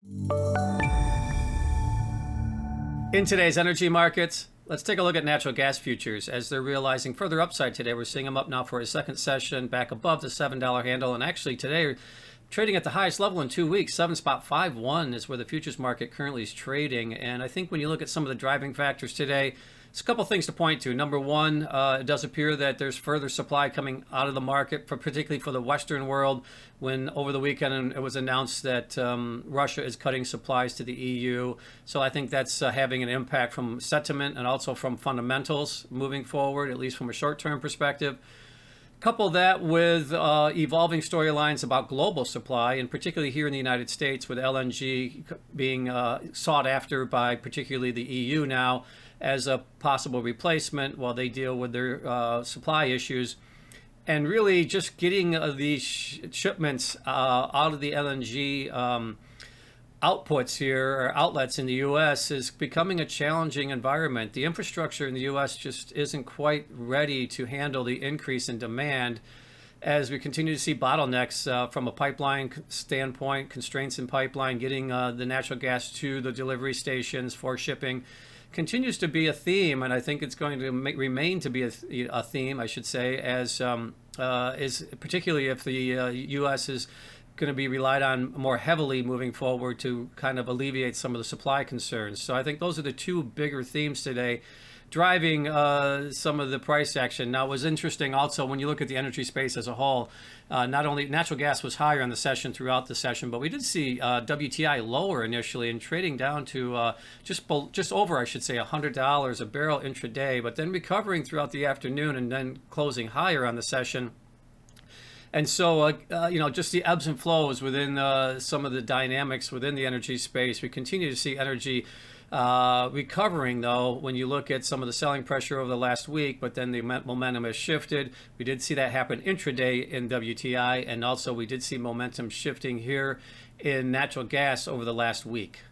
In today's energy markets, let's take a look at natural gas futures as they're realizing further upside today. We're seeing them up now for a second session, back above the $7 handle, and actually today trading at the highest level in 2 weeks. 7.51 is where the futures market currently is trading. And I think when you look at some of the driving factors today, it's a couple things to point to. Number one, it does appear that there's further supply coming out of the market, particularly for the Western world, when over the weekend it was announced that Russia is cutting supplies to the EU. So I think that's having an impact from sentiment and also from fundamentals moving forward, at least from a short-term perspective. Couple that with evolving storylines about global supply, and particularly here in the United States with LNG being sought after by particularly the EU now as a possible replacement while they deal with their supply issues. And really just getting these shipments out of the LNG outputs here, or outlets in the U.S., is becoming a challenging environment. The infrastructure in the U.S. just isn't quite ready to handle the increase in demand as we continue to see bottlenecks from a pipeline standpoint, constraints in pipeline, getting the natural gas to the delivery stations for shipping continues to be a theme, and I think it's going to remain to be a theme, I should say, as is particularly if the U.S. is going to be relied on more heavily moving forward to kind of alleviate some of the supply concerns. So I think those are the two bigger themes today driving some of the price action. Now, it was interesting also when you look at the energy space as a whole, not only natural gas was higher in the session throughout the session, but we did see WTI lower initially and trading down to just over, I should say, $100 a barrel intraday, but then recovering throughout the afternoon and then closing higher on the session. And so, just the ebbs and flows within some of the dynamics within the energy space. We continue to see energy recovering, though, when you look at some of the selling pressure over the last week, but then the momentum has shifted. We did see that happen intraday in WTI, and also we did see momentum shifting here in natural gas over the last week.